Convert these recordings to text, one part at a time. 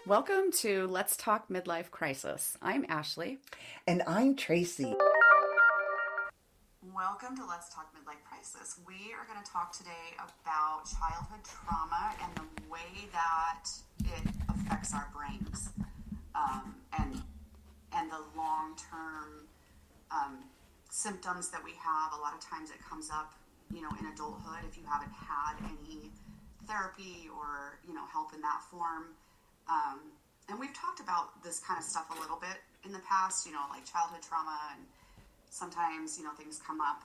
Welcome to Let's Talk Midlife Crisis. I'm Ashley. And I'm Tracy. Welcome to Let's Talk Midlife Crisis. We are going to talk today about childhood trauma and the way that it affects our brains, and the long-term symptoms that we have. A lot of times it comes up, in adulthood if you haven't had any therapy or, help in that form. And we've talked about this kind of stuff a little bit in the past, like childhood trauma, and sometimes, things come up,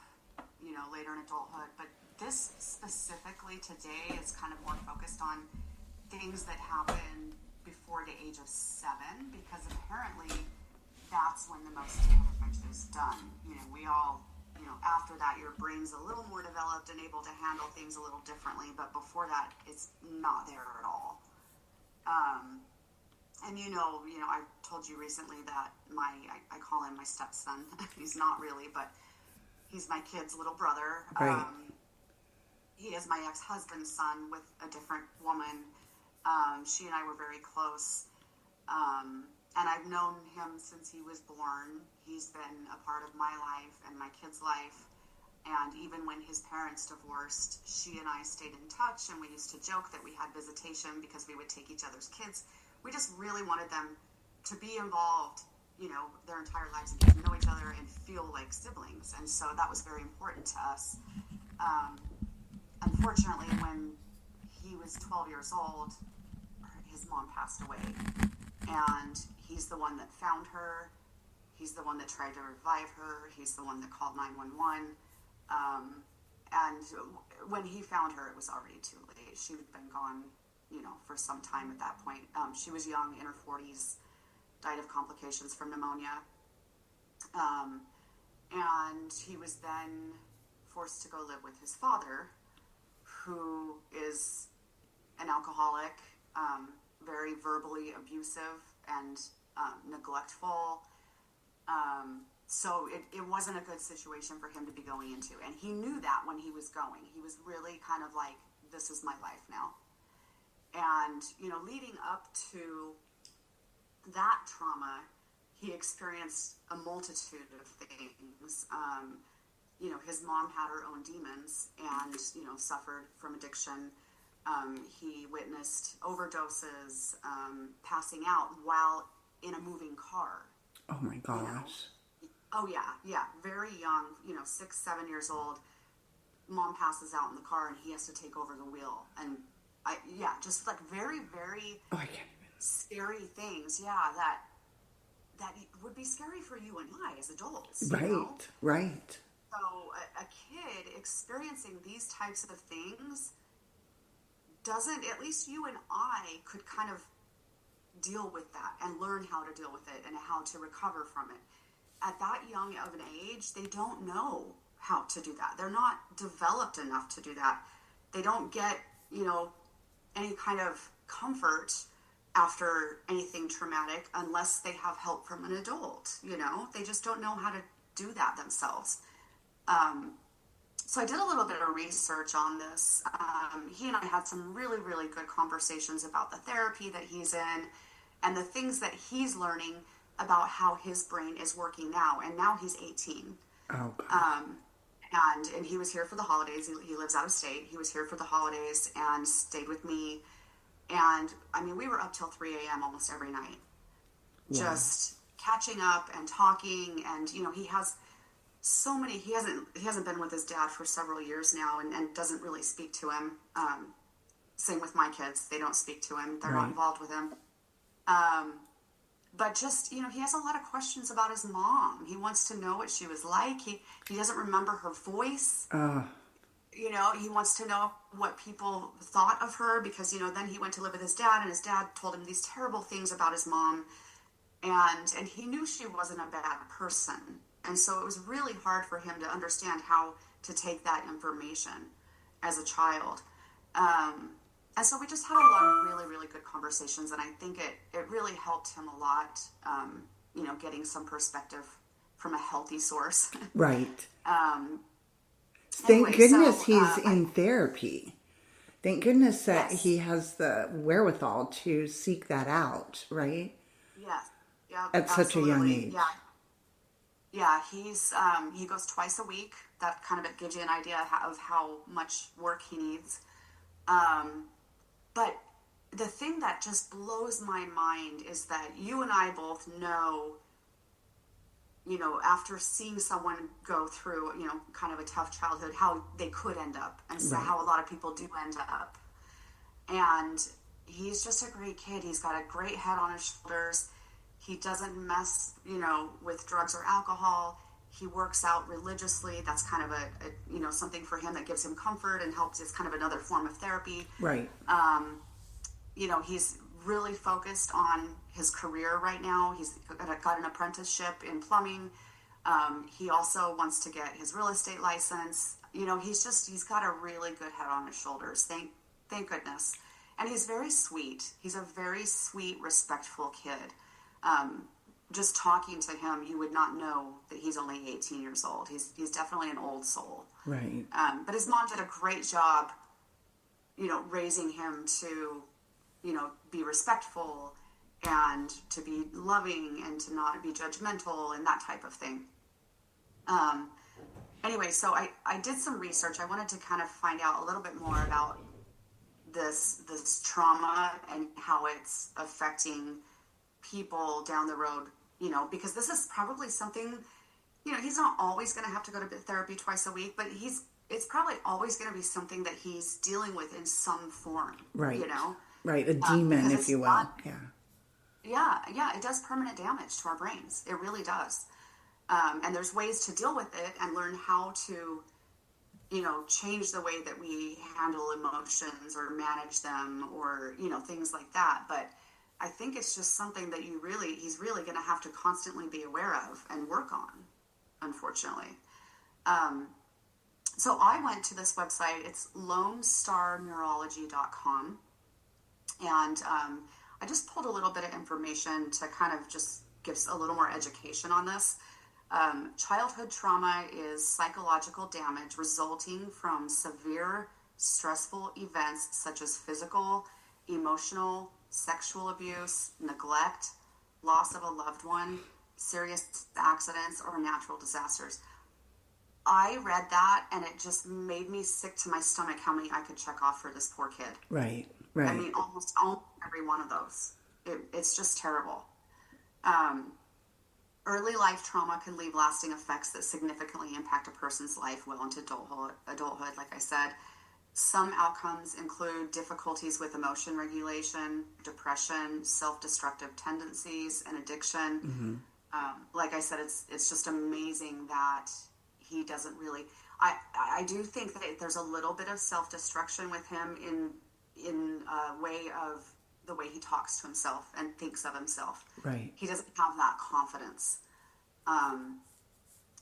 later in adulthood. But this specifically today is kind of more focused on things that happen before the age of 7, because apparently that's when the most damage is done. We all, after that, your brain's a little more developed and able to handle things a little differently. But before that, it's not there at all. And I told you recently that I call him my stepson. He's not really, but he's my kid's little brother. Right. He is my ex-husband's son with a different woman. She and I were very close. And I've known him since he was born. He's been a part of my life and my kid's life. And even when his parents divorced, she and I stayed in touch, and we used to joke that we had visitation because we would take each other's kids. We just really wanted them to be involved, their entire lives, and get to know each other and feel like siblings. And so that was very important to us. Unfortunately, when he was 12 years old, his mom passed away. And he's the one that found her. He's the one that tried to revive her. He's the one that called 911. And when he found her, it was already too late. She'd been gone, for some time at that point. She was young, in her 40s, died of complications from pneumonia. And he was then forced to go live with his father, who is an alcoholic, very verbally abusive and neglectful. So it wasn't a good situation for him to be going into. And he knew that when he was going. He was really kind of like, this is my life now. And, leading up to that trauma, he experienced a multitude of things. His mom had her own demons and, suffered from addiction. He witnessed overdoses, passing out while in a moving car. Oh my gosh. Oh yeah. Very young, 6, 7 years old. Mom passes out in the car and he has to take over the wheel. And just like very, very scary things. Yeah, that would be scary for you and I as adults. Right. So a kid experiencing these types of things doesn't, at least you and I could kind of deal with that and learn how to deal with it and how to recover from it. At that young of an age, they don't know how to do that. They're not developed enough to do that. They don't get, any kind of comfort after anything traumatic unless they have help from an adult. They just don't know how to do that themselves. So I did a little bit of research on this. He and I had some really, really good conversations about the therapy that he's in and the things that he's learning about how his brain is working now. And now he's 18. Oh, God. And he was here for the holidays. He lives out of state. He was here for the holidays and stayed with me. And, we were up till 3 a.m. almost every night. Yeah. Just catching up and talking. And, he has so many, he hasn't been with his dad for several years now and doesn't really speak to him. Same with my kids. They don't speak to him. They're not involved with him. But just, he has a lot of questions about his mom. He wants to know what she was like. He doesn't remember her voice. He wants to know what people thought of her because, then he went to live with his dad and his dad told him these terrible things about his mom. And he knew she wasn't a bad person. And so it was really hard for him to understand how to take that information as a child. And so we just had a lot of really, really good conversations, and I think it really helped him a lot, getting some perspective from a healthy source. Right. Thank goodness he's in therapy. Thank goodness that Yes. he has the wherewithal to seek that out, right? Yes. Yeah, At such a young absolutely. Yeah. age. Yeah, he goes twice a week. That kind of gives you an idea of how much work he needs. Um, but the thing that just blows my mind is that you and I both know, after seeing someone go through, kind of a tough childhood, how they could end up, and so Right. how a lot of people do end up. And he's just a great kid. He's got a great head on his shoulders. He doesn't mess, with drugs or alcohol. He works out religiously. That's kind of something for him that gives him comfort and helps. It's kind of another form of therapy. Right. He's really focused on his career right now. He's got an apprenticeship in plumbing. He also wants to get his real estate license. He's got a really good head on his shoulders. Thank goodness. And he's very sweet. He's a very sweet, respectful kid. Just talking to him, you would not know that he's only 18 years old. He's definitely an old soul. Right. But his mom did a great job, raising him to, be respectful and to be loving and to not be judgmental and that type of thing. Anyway, so I did some research. I wanted to kind of find out a little bit more about this trauma and how it's affecting people down the road, because this is probably something, he's not always going to have to go to therapy twice a week, but it's probably always going to be something that he's dealing with in some form, Right. Right. A demon, if you will. Yeah, it does permanent damage to our brains. It really does. And there's ways to deal with it and learn how to, change the way that we handle emotions or manage them or, things like that. But I think it's just something that he's really going to have to constantly be aware of and work on, unfortunately. So I went to this website. It's lonestarneurology.com. And I just pulled a little bit of information to kind of just give a little more education on this. Childhood trauma is psychological damage resulting from severe stressful events such as physical, emotional, sexual abuse, neglect, loss of a loved one, serious accidents, or natural disasters. I read that and it just made me sick to my stomach how many I could check off for this poor kid. Right. I mean, almost every one of those. It's just terrible. Early life trauma can leave lasting effects that significantly impact a person's life well into adulthood, like I said. Some outcomes include difficulties with emotion regulation, depression, self-destructive tendencies, and addiction. Like I said, it's just amazing that he doesn't really... I do think that there's a little bit of self-destruction with him in a way of the way he talks to himself and thinks of himself. Right. He doesn't have that confidence. And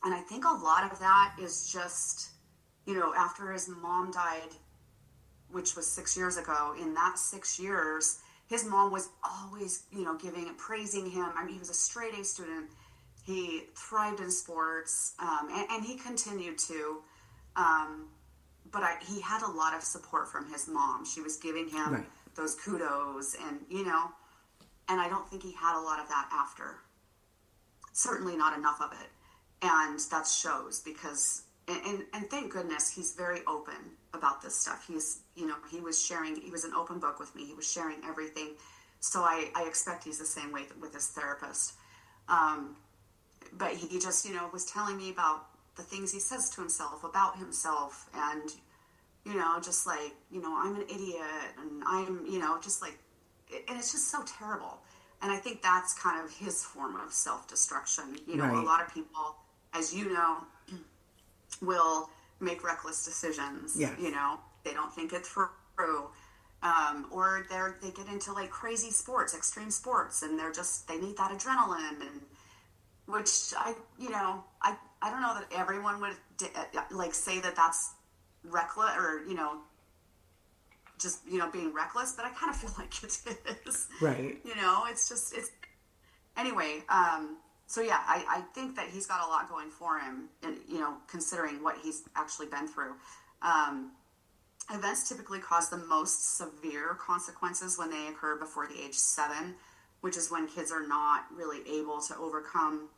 I think a lot of that is just, after his mom died, which was 6 years ago, in that 6 years, his mom was always, praising him. I mean, he was a straight A student. He thrived in sports, and he continued to. But he had a lot of support from his mom. She was giving him those kudos and I don't think he had a lot of that after. Certainly not enough of it. And that shows because, and thank goodness he's very open about this stuff. He's, he was an open book with me. He was sharing everything. So I expect he's the same way with his therapist. But he just, was telling me about the things he says to himself about himself and, just like, I'm an idiot and I'm, just like, and it's just so terrible. And I think that's kind of his form of self-destruction. A lot of people, as you know, will make reckless decisions. Yes. They don't think it through. Or they get into like crazy sports, extreme sports, and they need that adrenaline, and which I don't know that everyone would like say that that's reckless or just being reckless, but I kind of feel like it is. Right. It's anyway. So yeah, I think that he's got a lot going for him, and considering what he's actually been through. Events typically cause the most severe consequences when they occur before the age 7, which is when kids are not really able to overcome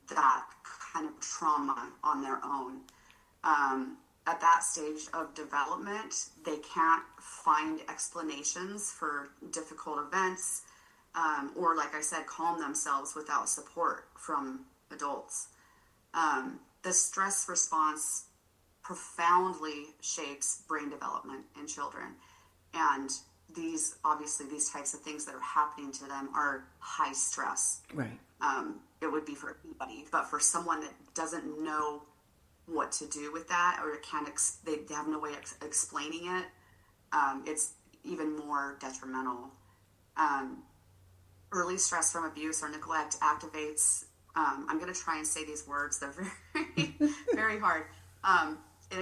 that kind of trauma on their own. At that stage of development, they can't find explanations for difficult events, or, like I said, calm themselves without support from adults. The stress response profoundly shapes brain development in children. And these types of things that are happening to them are high stress. Right. It would be for anybody, but for someone that doesn't know what to do with that, or they have no way of explaining it, it's even more detrimental. Early stress from abuse or neglect activates, I'm going to try and say these words, they're very, very hard.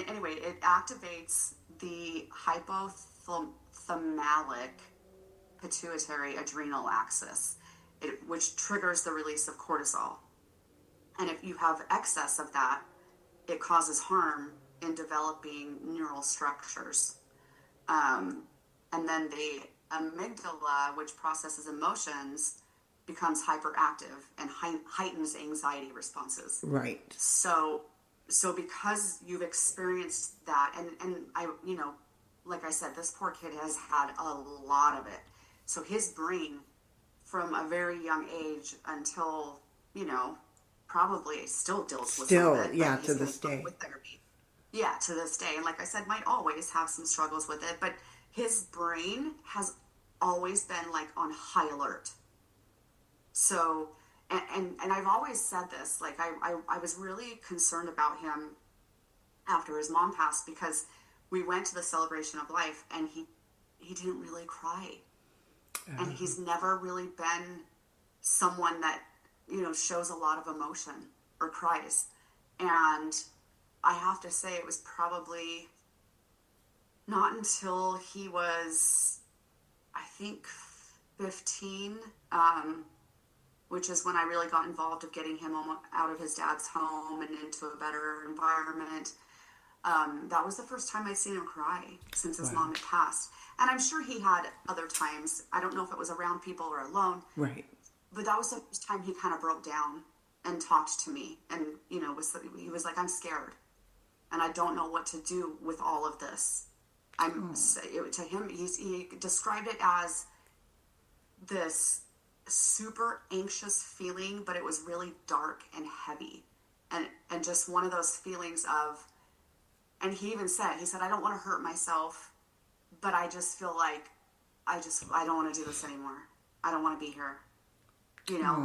Anyway, it activates the hypothalamic pituitary adrenal axis, which triggers the release of cortisol. And if you have excess of that, it causes harm in developing neural structures. And then the amygdala, which processes emotions, becomes hyperactive and heightens anxiety responses. Right. So because you've experienced that, and I, like I said, this poor kid has had a lot of it. So his brain, from a very young age until, probably still deals with some of it. Yeah, to this day. With therapy. Yeah, to this day. And like I said, might always have some struggles with it, but his brain has always been like on high alert. So, and I've always said this, like I was really concerned about him after his mom passed, because we went to the celebration of life and he didn't really cry. And he's never really been someone that, shows a lot of emotion or cries. And I have to say it was probably not until he was, I think, 15, which is when I really got involved of getting him out of his dad's home and into a better environment. That was the first time I'd seen him cry since his mom had passed. And I'm sure he had other times. I don't know if it was around people or alone. Right. But that was the first time he kind of broke down and talked to me. And, he was like, I'm scared. And I don't know what to do with all of this. To him, he described it as this super anxious feeling, but it was really dark and heavy. And just one of those feelings of, and he said, I don't want to hurt myself, but I just feel like I don't want to do this anymore. I don't want to be here,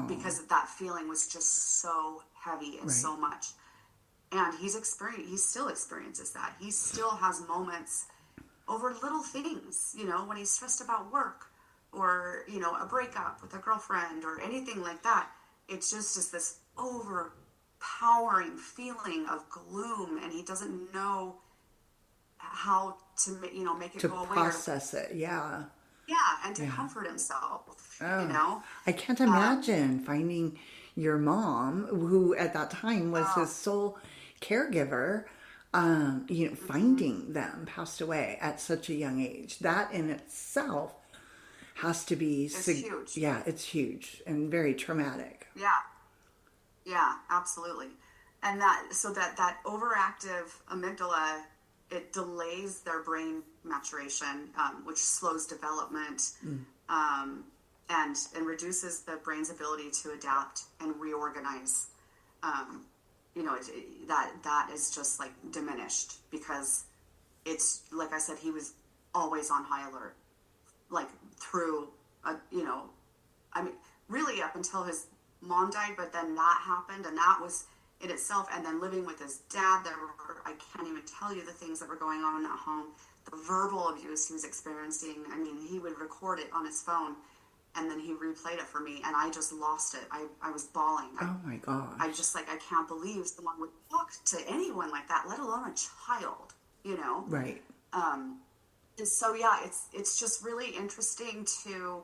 because that feeling was just so heavy and so much. And he still experiences that. He still has moments over little things, when he's stressed about work or, a breakup with a girlfriend or anything like that. It's just this overpowering feeling of gloom, and he doesn't know how to, make it to go away. Process it, yeah. Yeah, and to comfort himself, I can't imagine finding your mom, who at that time was his sole caregiver, finding them passed away at such a young age. That in itself has to be huge. Yeah, it's huge and very traumatic. Yeah, absolutely. And that overactive amygdala, it delays their brain maturation, which slows development, and reduces the brain's ability to adapt and reorganize. That is just like diminished, because it's, like I said, he was always on high alert, like through, really up until his mom died, but then that happened, and that was in itself, and then living with his dad, I can't even tell you the things that were going on at home, the verbal abuse he was experiencing. He would record it on his phone, and then he replayed it for me, and I just lost it. I was bawling. Oh my gosh. I can't believe someone would talk to anyone like that, let alone a child, Right. So yeah, it's just really interesting to,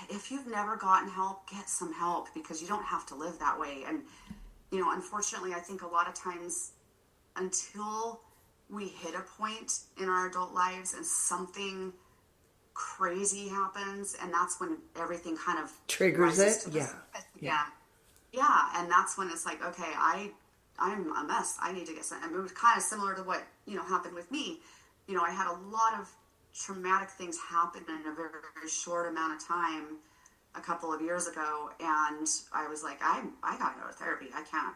if you've never gotten help, get some help, because you don't have to live that way. And, unfortunately, I think a lot of times until we hit a point in our adult lives and something crazy happens, and that's when everything kind of triggers rises it. to the Yeah. surface. Yeah. Yeah, and that's when it's like, okay, I'm a mess. I need to get some. I mean, it was kind of similar to what happened with me. I had a lot of traumatic things happen in a very, very short amount of time a couple of years ago, and I was like, I gotta go to therapy. I can't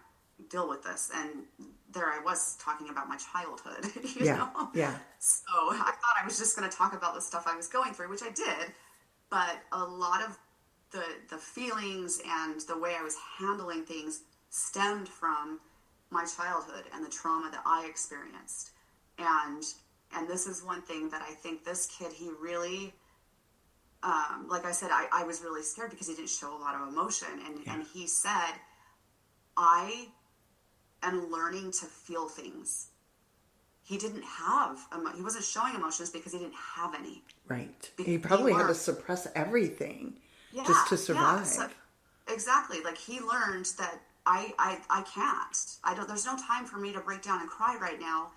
deal with this. And there I was talking about my childhood, Yeah. Yeah. So I thought I was just going to talk about the stuff I was going through, which I did, but a lot of the feelings and the way I was handling things stemmed from my childhood and the trauma that I experienced. And this is one thing that I think this kid, he really, like I said, I was really scared because he didn't show a lot of emotion. And he said, I am learning to feel things. He didn't have, he wasn't showing emotions because he didn't have any. Right. He probably had to suppress everything just to survive. Yeah, so, exactly. Like he learned that I can't. There's no time for me to break down and cry right now.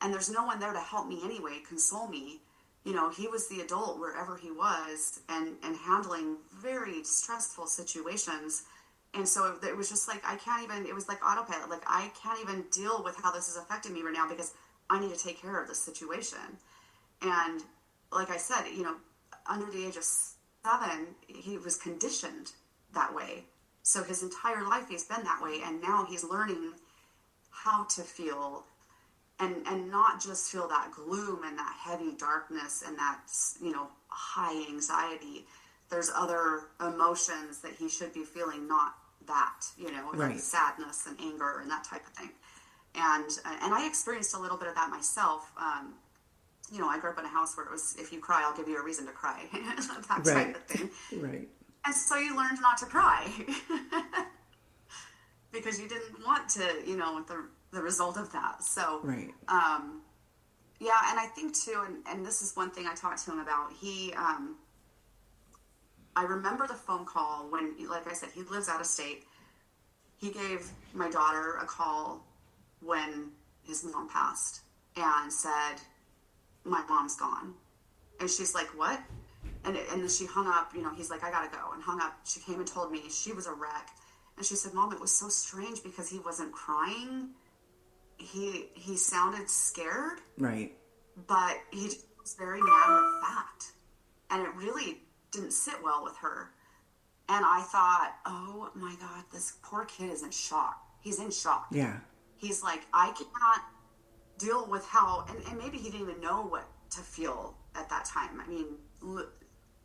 And there's no one there to help me anyway, console me. He was the adult wherever he was and handling very stressful situations. And so it was just like, it was like autopilot. Like, I can't even deal with how this is affecting me right now because I need to take care of this situation. And like I said, under the age of 7, he was conditioned that way. So his entire life he's been that way. And now he's learning how to feel and not just feel that gloom and that heavy darkness and that, high anxiety. There's other emotions that he should be feeling, not that, right. like sadness and anger and that type of thing. And I experienced a little bit of that myself. I grew up in a house where it was, if you cry, I'll give you a reason to cry. That type of thing. Right. And so you learned not to cry because you didn't want to, the result of that. So, right. Yeah. And I think too, and this is one thing I talked to him about. I remember the phone call when, like I said, he lives out of state. He gave my daughter a call when his mom passed and said, my mom's gone. And she's like, what? And then she hung up, he's like, I gotta go, and hung up. She came and told me she was a wreck. And she said, Mom, it was so strange because he wasn't crying. He sounded scared. Right. But he was very matter of fact. And it really didn't sit well with her. And I thought, oh my God, this poor kid is in shock. He's in shock. Yeah. He's like, I cannot deal with how, and maybe he didn't even know what to feel at that time. I mean,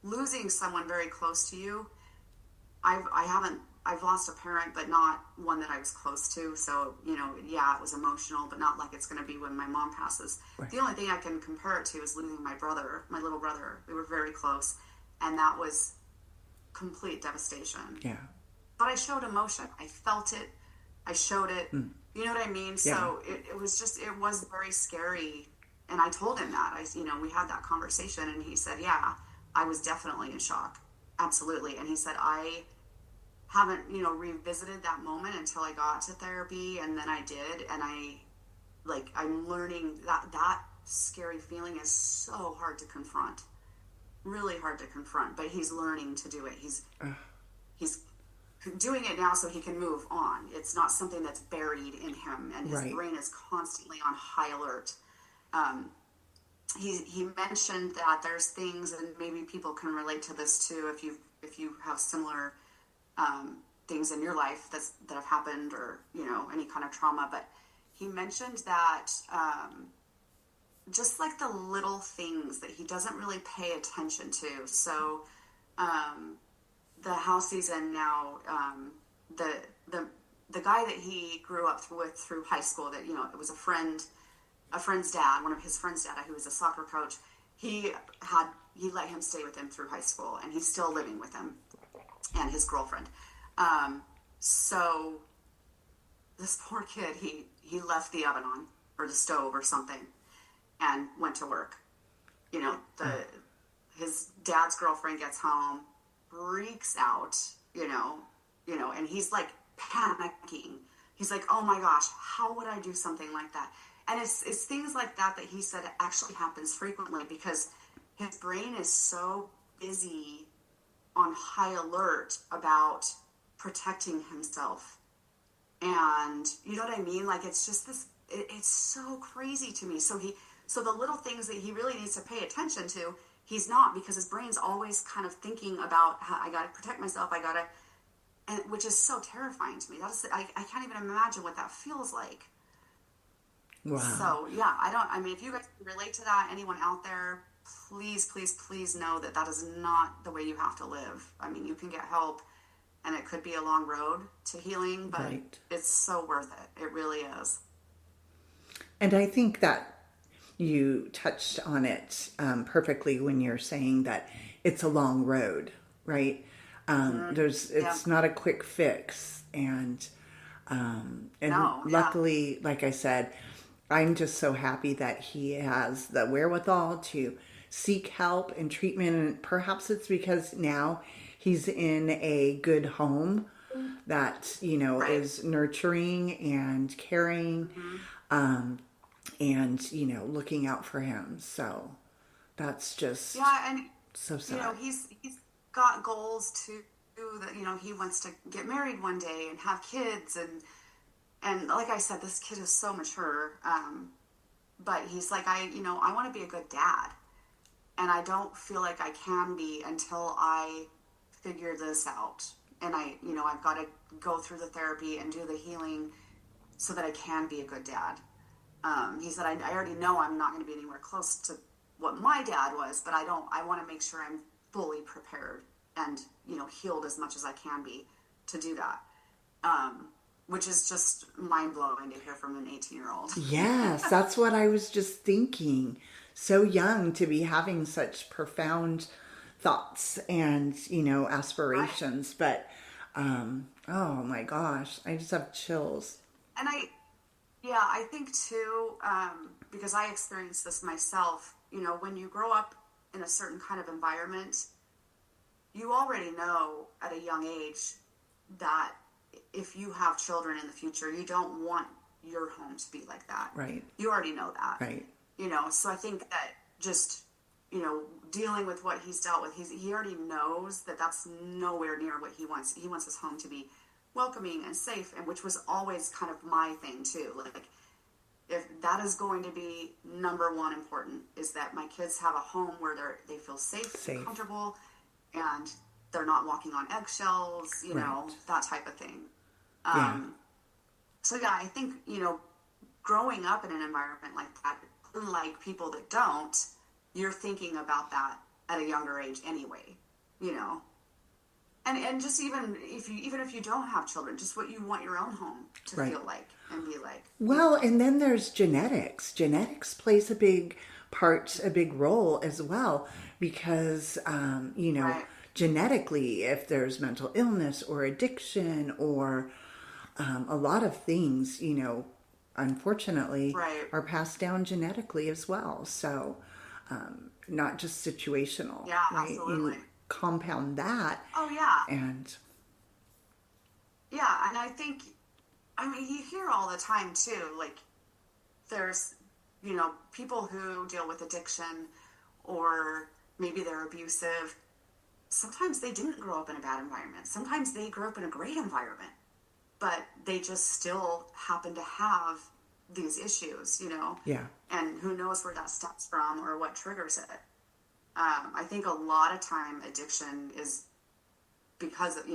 losing someone very close to you, I've lost a parent, but not one that I was close to. So, it was emotional, but not like it's going to be when my mom passes. Right. The only thing I can compare it to is losing my brother, my little brother. We were very close. And that was complete devastation. Yeah. But I showed emotion. I felt it. I showed it. You know what I mean? Yeah. So it was very scary. And I told him that. We had that conversation, and he said, yeah, I was definitely in shock. Absolutely. And he said, I haven't, revisited that moment until I got to therapy, and then I did. And I'm learning that scary feeling is so hard to confront. Really hard to confront, but he's learning to do it. He's doing it now so he can move on. It's not something that's buried in him, and his brain is constantly on high alert. He mentioned that there's things, and maybe people can relate to this too, if you have similar things in your life that have happened, or any kind of trauma. But he mentioned that just like the little things that he doesn't really pay attention to. So the house he's in now, the guy that he grew up with through high school, that it was a friend's dad, one of his friend's dad, who was a soccer coach. He let him stay with him through high school, and he's still living with him and his girlfriend. So this poor kid, he left the oven on, or the stove or something, and went to work. His dad's girlfriend gets home, freaks out, and he's like panicking. He's like, oh my gosh, how would I do something like that? And it's things like that he said actually happens frequently because his brain is so busy on high alert about protecting himself. And you know what I mean? Like, it's just it's so crazy to me. So the little things that he really needs to pay attention to, he's not, because his brain's always kind of thinking about how I got to protect myself. And which is so terrifying to me. I can't even imagine what that feels like. Wow. So yeah, if you guys can relate to that, anyone out there, please, please, please know that is not the way you have to live. I mean, you can get help, and it could be a long road to healing, but it's so worth it. It really is. And I think that you touched on it perfectly when you're saying that it's a long road, right? It's not a quick fix, and luckily, like I said, I'm just so happy that he has the wherewithal to seek help and treatment, and perhaps it's because now he's in a good home that is nurturing and caring, and looking out for him. So that's just and so sad. He's got goals too, that he wants to get married one day and have kids, and like I said, this kid is so mature, but he's like, I want to be a good dad, and I don't feel like I can be until I figure this out, and I've got to go through the therapy and do the healing so that I can be a good dad. He said, I already know I'm not going to be anywhere close to what my dad was, but I want to make sure I'm fully prepared and, healed as much as I can be to do that. Which is just mind-blowing to hear from an 18-year-old. Yes, that's what I was just thinking. So young to be having such profound thoughts and, aspirations. Right. But, oh my gosh, I just have chills. And I think too, because I experienced this myself, when you grow up in a certain kind of environment, you already know at a young age that if you have children in the future, you don't want your home to be like that. Right. You already know that. Right. So I think that just, dealing with what he's dealt with, he already knows that that's nowhere near what he wants. He wants his home to be welcoming and safe, and which was always kind of my thing too. Like, if that is going to be number one important, is that my kids have a home where they feel safe. And comfortable, and they're not walking on eggshells, that type of thing. So yeah, I think, growing up in an environment like that, unlike people that don't, you're thinking about that at a younger age anyway, And just even if you don't have children, just what you want your own home to feel like and be like. Well, and then there's genetics. Genetics plays a big role as well, because genetically, if there's mental illness or addiction or a lot of things, unfortunately, are passed down genetically as well. So not just situational. Yeah, absolutely. You compound that. Oh, yeah. And I think, you hear all the time too, like, there's, people who deal with addiction, or maybe they're abusive. Sometimes they didn't grow up in a bad environment. Sometimes they grew up in a great environment, but they just still happen to have these issues, Yeah. And who knows where that stems from or what triggers it. I think a lot of time addiction is because of,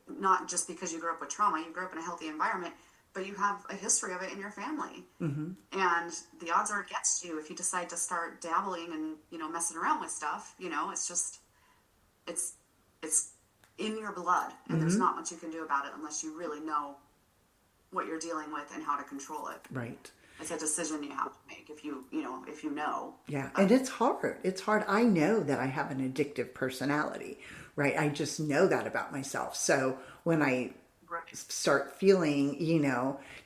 not just because you grew up with trauma, you grew up in a healthy environment, but you have a history of it in your family. Mm-hmm. And the odds are against you if you decide to start dabbling and, messing around with stuff. It's just, it's in your blood, and there's not much you can do about it unless you really know what you're dealing with and how to control it. Right. It's a decision you have to make if you know. Yeah, and it's hard. It's hard. I know that I have an addictive personality, right? I just know that about myself. So when I start feeling,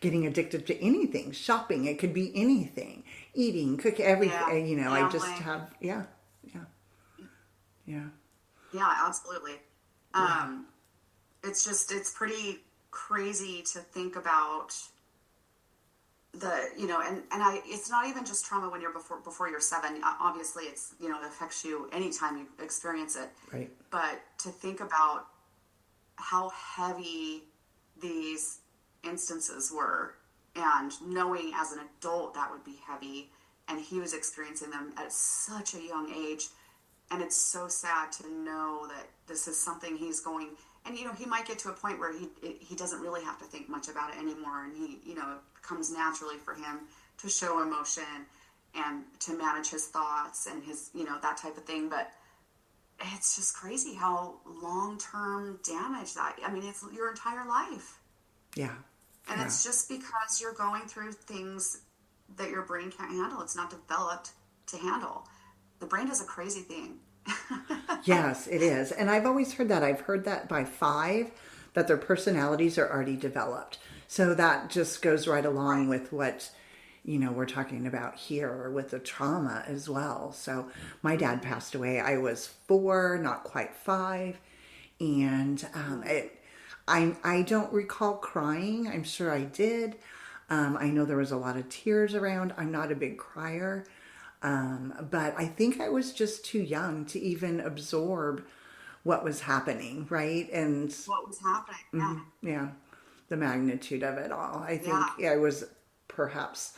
getting addicted to anything, shopping, it could be anything, eating, cooking, everything, I just have, Yeah, absolutely. It's pretty crazy to think about it's not even just trauma when you're before you're 7. Obviously it's, it affects you anytime you experience it. Right. But to think about how heavy these instances were, and knowing as an adult that would be heavy, and he was experiencing them at such a young age, and it's so sad to know that this is something he's going, and he might get to a point where he doesn't really have to think much about it anymore, and it comes naturally for him to show emotion and to manage his thoughts and his that type of thing. But it's just crazy how long-term damage that, it's your entire life. Yeah. And it's just because you're going through things that your brain can't handle. It's not developed to handle. The brain does a crazy thing. Yes, it is. And I've always heard that. I've heard that by 5, that their personalities are already developed. So that just goes right along with what, we're talking about here with the trauma as well. So my dad passed away. I was 4, not quite 5. And I don't recall crying. I'm sure I did. I know there was a lot of tears around. I'm not a big crier. But I think I was just too young to even absorb what was happening, right? And what was happening, yeah, the magnitude of it all. I think I was perhaps,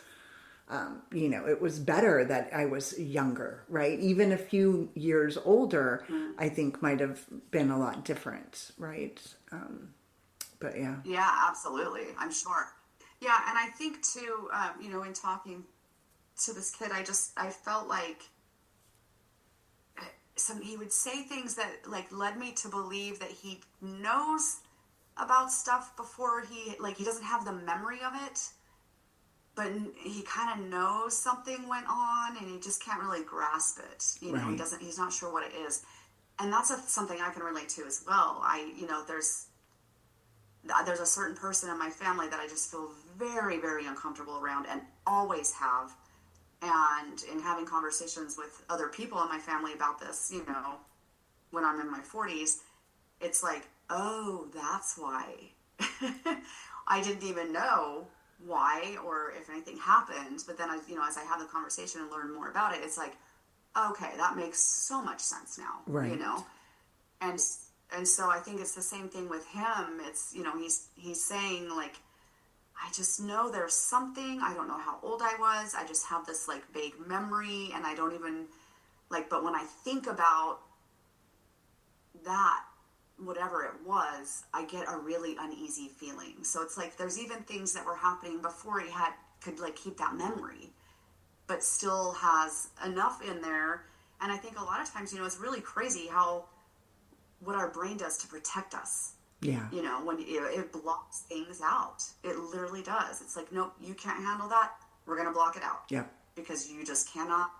it was better that I was younger, right? Even a few years older, I think might have been a lot different, right? But yeah. Yeah, absolutely. I'm sure. Yeah, and I think too, in talking to this kid, I felt like he would say things that like led me to believe that he knows about stuff before he doesn't have the memory of it, but he kind of knows something went on and he just can't really grasp it. Right. He's not sure what it is. And that's something I can relate to as well. There's a certain person in my family that I just feel very, very uncomfortable around, and always have. And in having conversations with other people in my family about this, when I'm in my 40s, it's like, oh, that's why. I didn't even know why or if anything happened. But then, as I have the conversation and learn more about it, it's like, okay, that makes so much sense now, right. And so I think it's the same thing with him. It's, he's saying like, I just know there's something, I don't know how old I was. I just have this like vague memory, and I don't even but when I think about that, whatever it was, I get a really uneasy feeling. So it's like, there's even things that were happening before he could keep that memory, but still has enough in there. And I think a lot of times, it's really crazy what our brain does to protect us. Yeah. When it blocks things out, it literally does. It's like, nope, you can't handle that. We're going to block it out. Yeah. Because you just cannot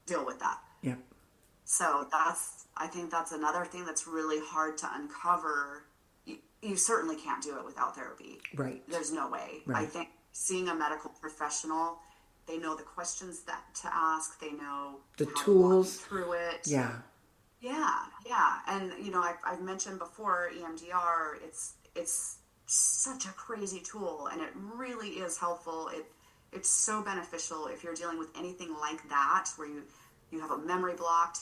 deal with that. Yeah. So I think that's another thing that's really hard to uncover. You certainly can't do it without therapy. Right. There's no way. Right. I think seeing a medical professional, they know the questions that to ask. They know the how tools to walk through it. Yeah. Yeah. And, I've mentioned before EMDR, it's such a crazy tool, and it really is helpful. It's so beneficial if you're dealing with anything like that, where you have a memory blocked,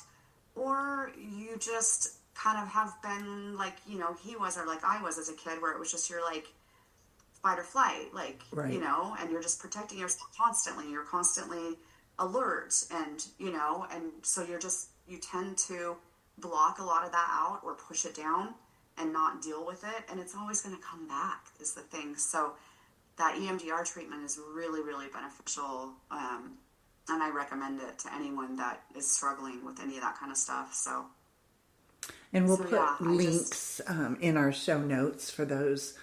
or you just kind of have been he was, or like I was as a kid, where it was just your fight or flight, right. And you're just protecting yourself constantly. You're constantly alert, and, and so you tend to block a lot of that out or push it down and not deal with it. And it's always going to come back is the thing. So that EMDR treatment is really, really beneficial. And I recommend it to anyone that is struggling with any of that kind of stuff. So, and we'll put links in our show notes for those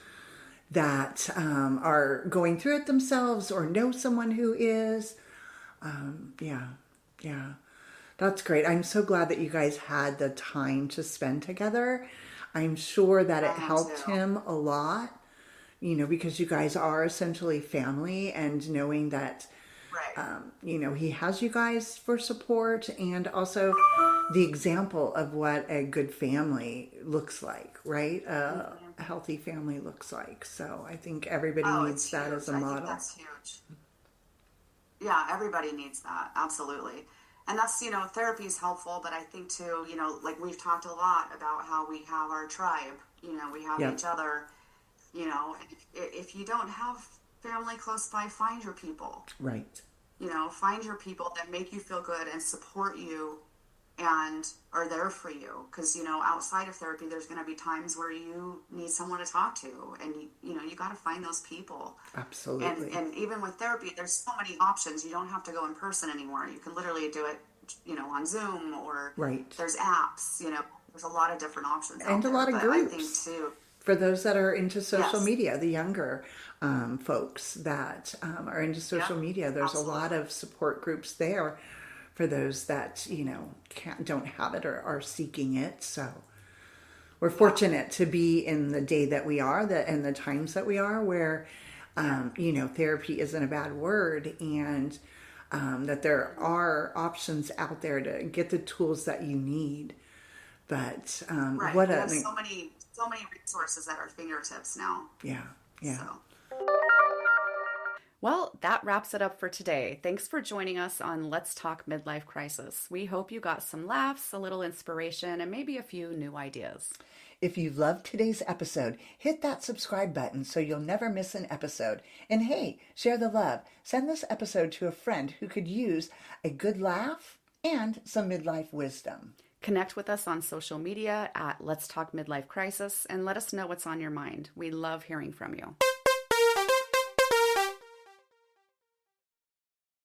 that are going through it themselves or know someone who is. Yeah. That's great. I'm so glad that you guys had the time to spend together. I'm sure that it helped him a lot, because you guys are essentially family, and knowing that, he has you guys for support, and also the example of what a good family looks like, right? A healthy family looks like. So I think everybody needs that as a model. I think that's huge. Yeah, everybody needs that. Absolutely. And that's, therapy is helpful, but I think too, like we've talked a lot about how we have our tribe, we have Yep. each other, if you don't have family close by, find your people, Right. find your people that make you feel good and support you and are there for you. Because, outside of therapy, there's going to be times where you need someone to talk to, and you got to find those people. Absolutely. And even with therapy, there's so many options. You don't have to go in person anymore. You can literally do it, on Zoom, or Right. there's apps, there's a lot of different options out And a there. lot of But I think groups. too, For those that are into social yes, media, the younger folks that are into social yep, media, there's a lot absolutely. of support groups there for those that, don't have it or are seeking it. So we're Yeah, fortunate to be in the day that we are, that and the times that we are, where, yeah. therapy isn't a bad word, and that there are options out there to get the tools that you need. But Right. what We have a, so many resources at our fingertips now. yeah, yeah. So, Well, that wraps it up for today. Thanks for joining us on Let's Talk Midlife Crisis. We hope you got some laughs, a little inspiration, and maybe a few new ideas. If you loved today's episode, hit that subscribe button so you'll never miss an episode. And hey, share the love. Send this episode to a friend who could use a good laugh and some midlife wisdom. Connect with us on social media at Let's Talk Midlife Crisis and let us know what's on your mind. We love hearing from you.